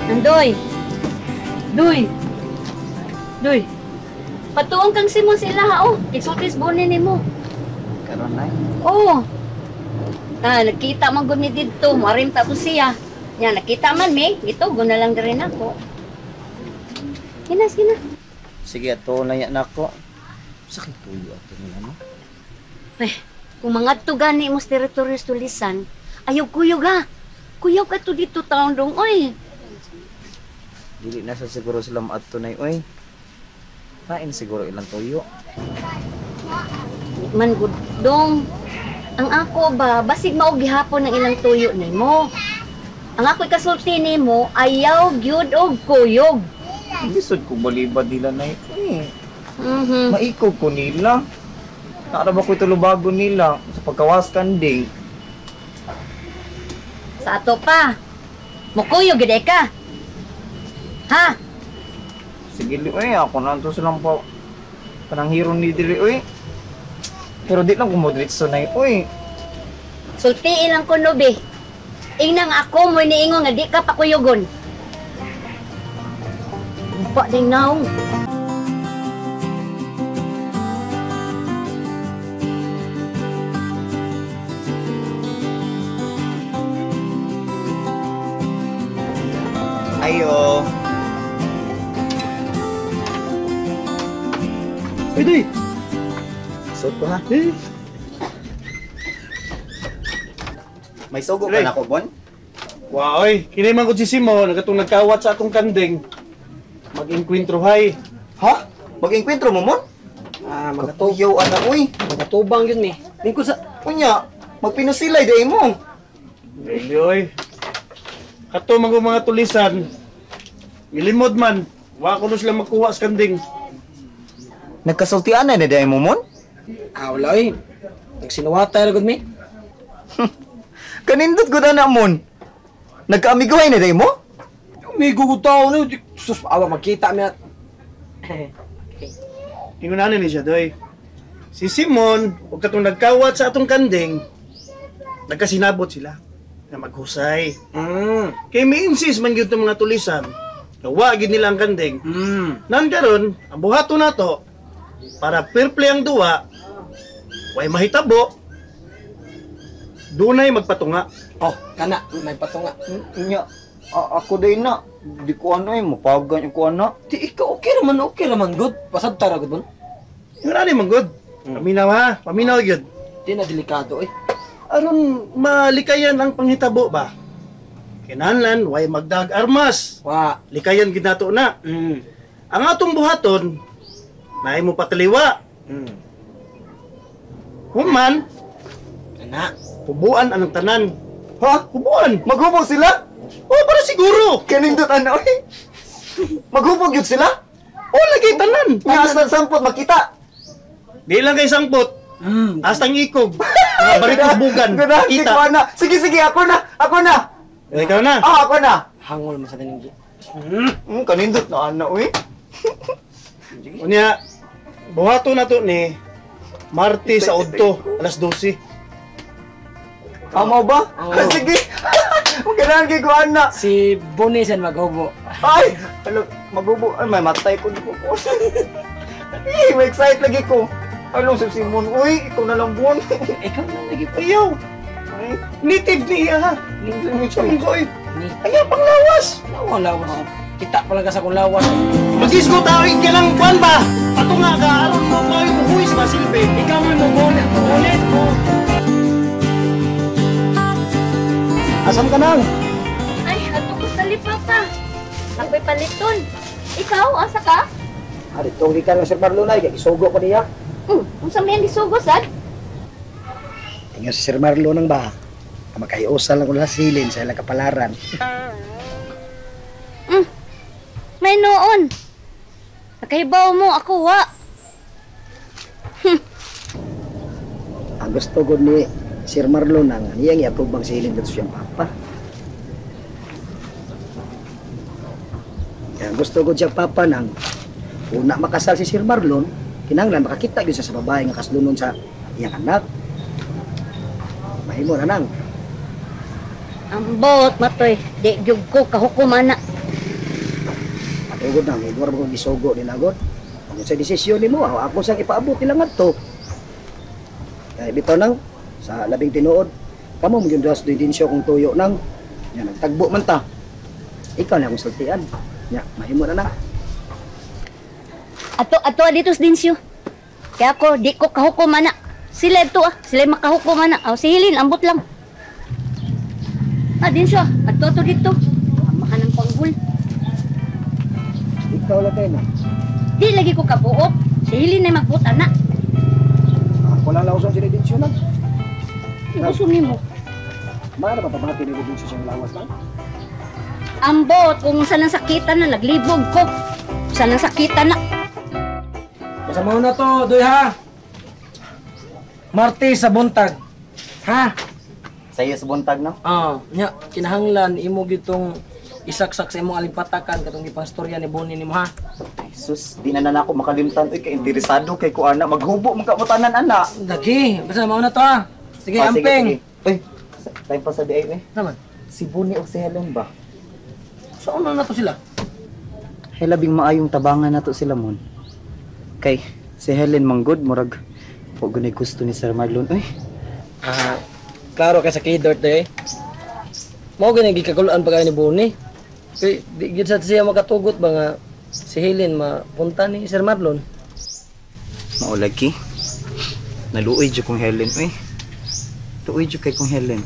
Andoy. Doy. Doy. Patuong kang simon sila ha, oh. Isultis bunin ni mo. Karon na. Oo. Nakita man gud ni dito, marim ta ko siya. Nya nakita man mi, ito guna lang rin ako. Kinas. Sige, ato na yan ako. Sakit tuyo ato nila, no? Kung mga tugani mo sa teritoryo tulisan, ayaw kuyog ha. Kuyog ka to dito taon dong, oy. Dili na sa siguro sila ato na oy. Kain siguro ilang tuyo. Man gud dong. Ang ako ba, basig mao gihapon ng ilang tuyo nimo. Ang ako'y kasulti nimo, ayaw gyud og kuyog. Lisod ko balibad nila na eh. Mhm. Maikog ko nila. Nakara ba ko itulubago nila sa pagkawas kanding. Sa ato pa. Mukuyog gid ka. Ha? Sige, oy, ako na to silang pa. Kanang hero ni diri, oy. Pero di lang kumodritso na, oy. Sultiin lang ko no, be. Inang ako mo niingon nga di ka pakuyogon. Ba ding naong. Ayo. Pwede. Sot ko ha. May sugo ka Ray. na ko, Bon? Wow, oy. Kinay man ko si Simo, nagatong nagkawat sa atong kanding. Mag-inkwentro hay. Ha? Mag-enkwentro mo, Mon? Magatuyaw na, uy. Magatubang yun, eh. Lingkod sa... Kunya, magpinusilay day mo. Dili, oy. Kato mga tulisan. Ilimod man. Wa ko na sila magkuha sa kanding. Nagkasultian na day mo, Mon? Wala, oy. Nagsinuwatay na gud mi. Kanindot ko na, Mon. Nagkaamiguhay na day mo? May gugutaw na. Sus, awa magkita mi at... Ingunanan ni siya, doy. Si Simon, huwag katong nagkawat sa atong kanding, nagkasinabot sila na maghusay. Kaya may insist man yun itong mga tulisan, na wagin nila ang kanding. Nan karon, ang buhato na to, para fair play ang duwa, way mahitabo, dunay magpatunga. Oh, kana. May patunga. Nya, ako day na. Di ko ano eh, mapagan ko ano. Di ikaw, okay naman, good. Pasad tara, good, bon. Ingunanan man good. Paminaw ha, paminaw yun. Di na delikado, eh. Aron malikayan ang panghitabo ba? Kinahanglan way magdag armas. Wa. Likayan ginato na. Ang atong buhaton, naay mo pataliwa. Human, Kana. pubuan ang tanan. Ha? Pubuan. Maghubog sila? Oh, para siguro. Kanindot ano eh. Maghubog yun sila? Oh, lagi tanan. Nga aslan sampot makita. Di lang kay sangpot. Astang ikog. Mga baritos bugan. Ganahan, Kita. ko na. Sige, ako na. Ikaw na. Ako na. Hangol mo sa taning. Kanindot na ano eh. Unya, buhato na to ni Martes sa Udto, alas 12. Amo ba? Oo. Sige. Ganahan kay ko ana. Si Bonisan maghubo. Ay! Ano, magubo. Ay, may matay ko dito po. May excite lagi ko. Ano si Simon? Uy, ikaw na lang buwan. Ikaw na lagi pa. Ayaw. Ay, Native niya ha. hindi Sabi ko eh. Ni. Ayaw pang lawas. Wala lawas. Kita pa lang ka sa kong lawas. Mag-isgo tawid ka lang kwan ba? Ato nga ka, aron mo kayo buhuis ba silbi? Ikaw mo mugulit mo. Asam ka nang? Ay, ato ko sa lipapa. Ako'y paliton. Ikaw, asa ka? Ari, tong gikan ng Sir Marlon ay, isugo ko niya. Kung sa may disugos, sad? Tingnan si Sir Marlon nang ba? Makahiusan lang ko na silin sa ilang kapalaran. May noon. Nakahibaw mo, ako wa. Ang gusto ko ni Sir Marlon nang niyang i-approve bang silin dito siyang papa. Ang gusto ko siya papa nang una makasal si Sir Marlon, kinanglan makakita gyud siya sa babae nga kaslunon sa iyang anak. Mahimo na nang. Ambot, matoy. Di jug ko kahukuman na. Tugod na, may duwar mo gisugo din agad. Kung sa desisyon ni mo, ako siyang ipaabot nila nga to. Kaya bitaw nang, sa labing tinuod, kamo mo yung duwas do dinsyo kung tuyo nang, yan, nagtagbo man ta. Ikaw na akong saltian. Ya, mahimo na na. Ato dito sa Dinsyo. Kaya ako, di ko kahukuman na. Sila ito sila makahukuman na. Si Hilin, ambot lang. Dinsyo, ato dito. Tama ka ng panggul. Ikaw lang tayo na. Di lagi ko kabuot. Si Hilin na magbuta na. Ako lang lausan sila dinsyo na. Gusto mo. Mara pa pamati nila dinsyo siyang lawas na. Ambot, kung saan ang sakitan na, naglibog ko. Saan ang sakitan na. Kasama na to, Doy ha. Martes sa buntag. Ha? Sa iyo sa buntag, no? Nya kinahanglan imo gitong isaksak sa imong alimpatakan katong gipastorya ni Boni nimo ha. Sus, di na ako makalimtan. Uy, ka-interesado kay ko ana. Maghubo, magkabutanan, ana. Lagi, basta mao na to ha. Sige, amping. Uy, time pa sa DA, eh. Naman. Si Bonnie o si Helen ba? Saan na to sila? Hey, labing maayong tabangan na to sila, mon. Kay, si Helen manggod, murag. Huwag gunay gusto ni Sir Marlon. Uy, Klaro kay sa kidort eh. Mao gani gikagulan pa kay ni Boni. Kay di gid sa siya makatugot ba nga si Helen mapunta ni Sir Marlon. maulagi. Naluoy dyo kong Helen. Uy, tuoy dyo kay kong Helen.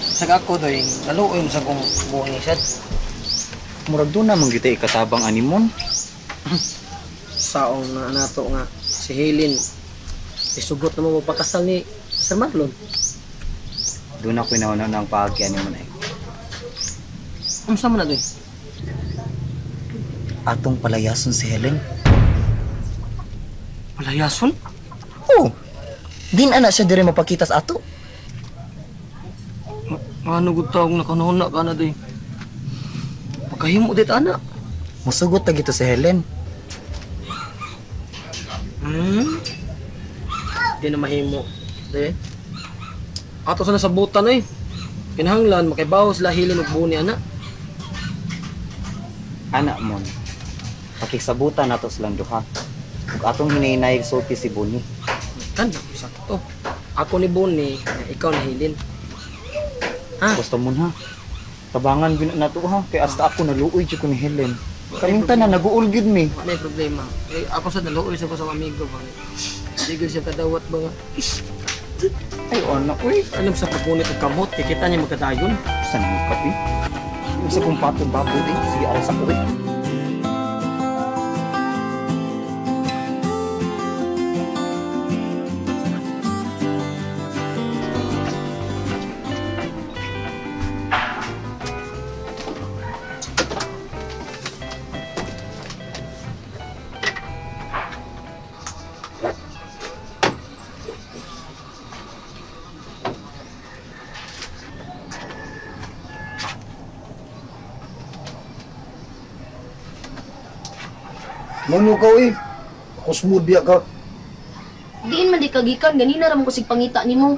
Sag ako doy, naluoy mo sa kong Boni sad. Murag doon naman kita ikatabang animon. Saong na nato nga si Helen isugot na mo magpakasal ni Sir Marlon. Doon ako inauna ng pagi animon eh. Unsa man na doy? Atong palayason si Helen. Palayason? Oo. Din ana siya dire mapakita sa ato. Ano gud taong nakanuna ka na doy? Pagkahimo dit ana. Musugot na gito si Helen. Di na mahimo. De. Ato sa nasabutan eh. Kinahanglan makaibaw sila Helen ug Boni ana. Anak mon. Pakisabutan nato silang duha. Ug atong hinahinay sulti si Bonnie. Kan sakto. Ako ni Boni, ikaw ni Helen. Ha? Gusto mo na. Tabangan gyud na to ha kay hasta ako naluoy jud ko ni Helen. Kaming tanan naguul gyud mi. May problema. Eh, ako sa naluoy sa ko sa amigo ba. Di gyud siya kadawat ba nga. Ay anak uy. Alam sa pagpunit og kamot, kita niya magkadayon. San mo kapi? Isa kong patong baboy din. Sige aras ako eh. Mano ka eh. Ako smooth biya ka. Diin man di kagikan, ganina ramon ko sig pangita nimo.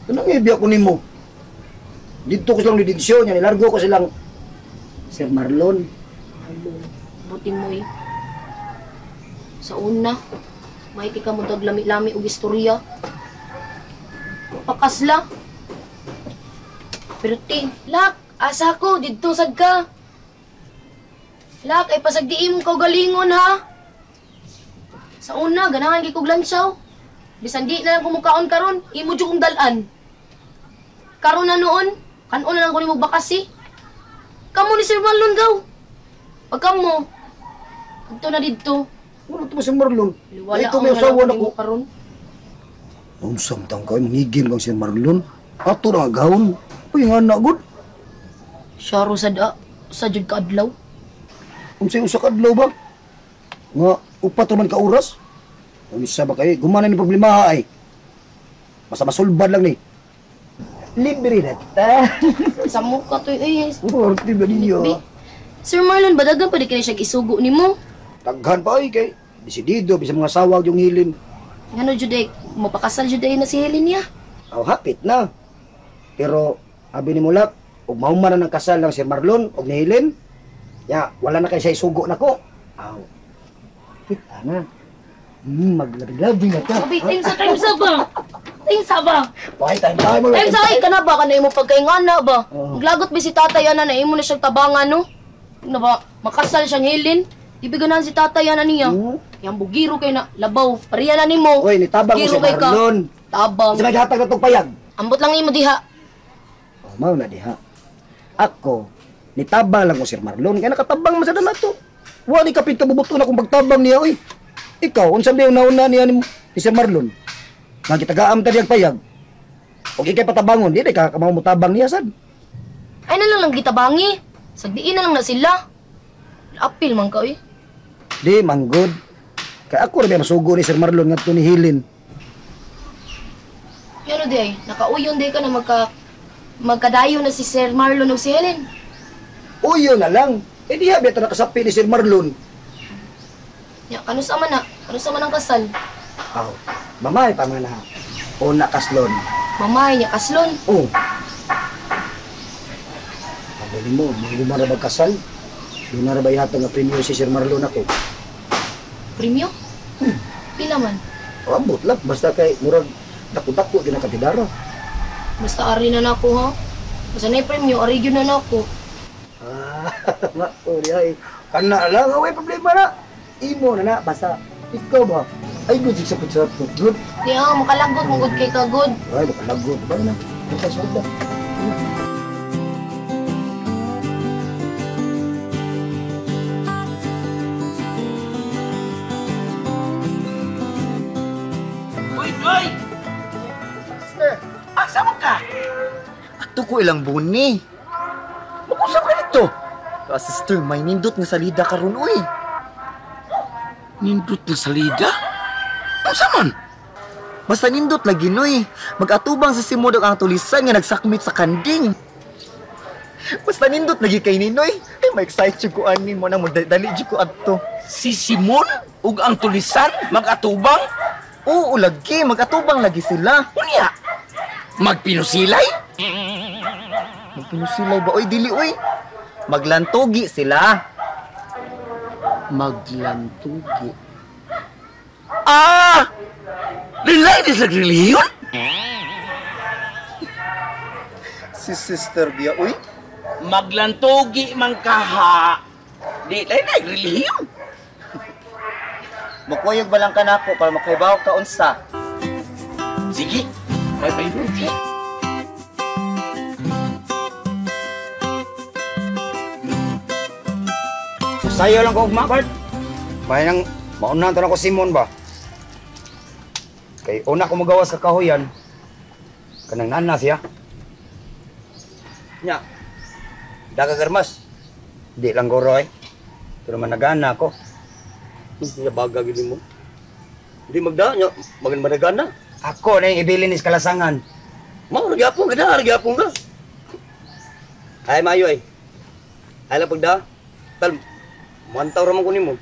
Kanang ibiya ko nimo. Dito ko silang didensyon niya, nilargo ko silang Sir Marlon. Buti mo eh. Sa una, may ka mo lami-lami og istorya. Pakasla. Pero ti, lak, asa ko didto sad ka. Lak, ay pasagdiin mo galingon ha. Sa una, ganahan kay kog lansaw. Bisan di na lang kumukaon karon, imo jud kong dalan. Karon na noon, kanon na lang ko nimo bakasi. Kamo ni Sir Marlon gaw. Pag kamo, adto na didto. Wala ito ba si Marlon? Wala Ito ang may asawa na nimo ko. karon. Unsang taong kayo, manigin bang si Marlon? Ato na gawon. Uy, nga na, good. Syaro sa jud ka adlaw. Unsay usa ka adlaw ba? Nga, upat man ka oras? Unsa ba kayo? Gumana ni problema ha ay. Basta masulbad lang ni. Libre na ta. Sa mukha to eh. Orti ba niyo? Sir Marlon, badagan pa di kini siya isugo nimo. Taghan pa ay kay. Desidido, bisa mga sawag yung hilin. Ngano jud mapakasal jud na si Helen niya. Aw, hapit na. Pero, Abi ni Mulak, ug mahuman na ng kasal ng Sir Marlon ug ni Helen. Ya, wala na kay siya isugo nako. Aw. Kita na. Maglabing-labing na ka. Sabi, time sa ba? Time sa ba? Pahay tayo mo. Time sa ay ka na ba? Kanay mo pagkaingana ba? Oo. Maglagot ba si tatay ana na imo na siyang tabangan no? Na ba? Makasal siyang Helen. Ibiganan si tatay ana niya. Yang bugiro kay na labaw. Pariya na nimo. Oy, nitabang mo si Giro kay ka. Marlon. Tabang. Sa naghatag na itong payag. Ambot lang imo diha. Oh, mao na diha. Ako, nitabang lang ko Sir Marlon. Kaya nakatabang man sa dala to. Wa ni kapit kabubuto na kung pagtabang niya, oy. Ikaw, unsa ba yung nauna niya ni Sir Marlon? Nga kitagaam ta diyang payag. O ikay patabangon, di ka kamamutabang niya sad. Ay na lang gitabangi. Sagdiin na lang na sila. Apil man ka oy. Di, manggod. Kaya ako rin masugo ni Sir Marlon nga ito ni Helen. Ano di ay? Nakauyon di ka na magkadayo na si Sir Marlon o si Helen. Uyo na lang. Eh di habi ito nakasapi ni Sir Marlon. Ya, kanusa man na? Kanusa man ang kasal? Aw, mamay pa man na. Una kaslon. Mamay niya kaslon. Oh. Pabili mo, hindi mo na magkasal. Doon na ba ihatang nga premyo si Sir Marlon ako? Premyo? Pila man? O, ambot lang. Basta kay murag dako-dako din ang katidara. Basta ari na nako ha. Basta na premyo, ari gyud na nako. Mako ay. Kana lang, away problema na. Imo na na, basta ikaw ba? Ay, good sa kutsarto. Good. Di ha, makalagot mong good kay ka good. Ay, makalagot. Ba na? Ito soda. Uy! Sister, asa mo ka? Ato ko ilang buni. Mag-usap ka dito. Sister, may nindot nga salida karon uy. Nindot na salida? Ano saman? Basta nindot lagi noy. Mag-atubang sa simodok ang tulisan nga nagsakmit sa kanding. Basta nindot lagi kay Ninoy. Ay, ma-excite yung kuan ni mo na mo. Dali yung ko adto. Si Simon ug ang tulisan mag-atubang? Oo, lagi. Mag-atubang lagi sila. Unya? Magpinusilay? Magpinusilay ba? Oy, dili, oy. Maglantogi sila. Maglantugi. Ah! Ladies like reliyon? Si Sister Bia, uy. Maglantugi man kaha. Di like reliyon. Makuyog ba lang ka na ako para makaibaw ka unsa? Sige. Bye-bye. Sayo lang ko ugma, Bart. May nang maunahan to na ko Simon ba? Kay una ko magawas sa kahoyan. Kanang nana siya. Nya. Daga garmas. Di lang goro eh. Pero man nagana ako. Hindi baga gini mo. Hindi magda nya magan managana. Ako na yung ibilin is kalasangan. Mao magyapon ka na, magyapon ka. Ay mayo ay. Ay lang pagda. Tal mantaw ra man ko nimo.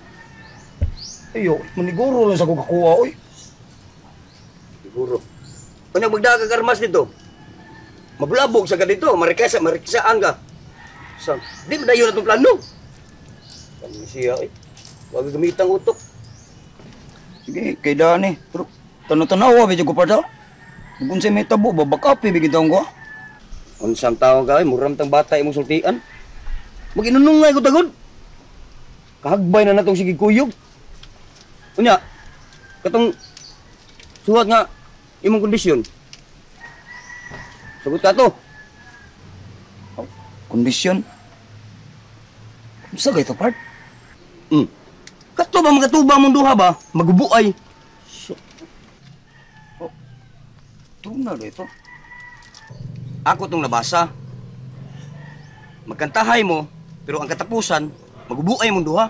Ayo, maniguro lang sa ko kakuha oy. Siguro. Kung magdaga ka karmas dito, mablabog sa ka dito, marikisaan ka. So, di mo dayo na itong plano. Kami siya eh. Huwag gamitang utok. Sige, kay Dani. Pero tanaw-tanaw medyo ko pa daw. Kung sa may tabo, babakapi bigitaw ko. Unsang tao ka, muram tang bata imong sultian. Mag-inunungay ko tagod. Kahagbay na natong sige kuyog. Unya, katong suwat nga imong kondisyon. Sagot ka to. Kondisyon? Sa ito, part? Kato ba magatuba mong duha ba? Magubuay. Tuna na ito. Ako tong nabasa. Magkantahay mo, pero ang katapusan, magubuay mong duha.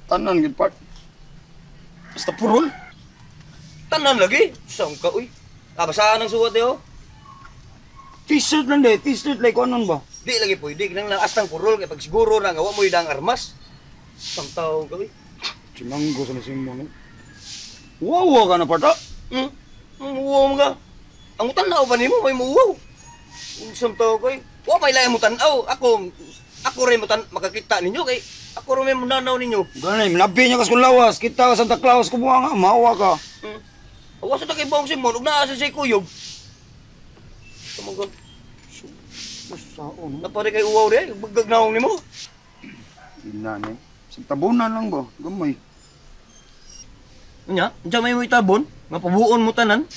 Tanan gid part. Basta purol. Tanan lagi. Saan ka, uy? Kabasaan ang suwat eh, T-shirt lang de, t-shirt like anon ba? Di lagi pwede. Kinang lang astang purol. Kaya pag siguro na gawa mo yung armas. Saan tao ka, uy? Sinanggo sa Simon eh. Wawa ka na parta. Uwaw mo ka. Ang tanaw ba nimo may muwaw? Isang tao kay, wa may lahi mo tanaw. Ako rin mo makakita ninyo kay ako rin mo nanaw ninyo. Ganay, minabi niya kas kung lawas. Kita ka Santa Claus kumuha nga, mawa ka. Awas na kay Bong Simon, ug naa sa say kuyog. Tumanggon. Saon. Napari kay uwaw rin, bagagnaong nimo. Ina ni. Sa tabunan lang ba? Gamay. Nya, unsa may mo itabon? Nga pabuon mo tanan?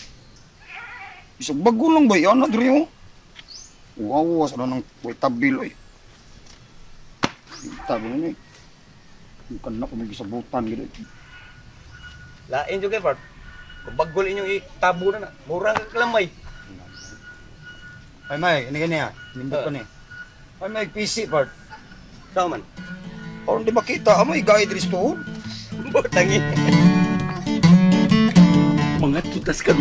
Isang bago lang ba? Yan na diri mo. Wawa sa nang way tabil oy. Tabi na ni. Bukan na ko may gisabutan gid. Lain jud kay part. Kung bagol inyong itabo na. Mura ka kalamay. Ay may, ini gani ah. Nimbot ko ni. Ay may PC part. Sao man? Aron di makita, amay gay diri sa tuhod. Butangi. Mga tutas ka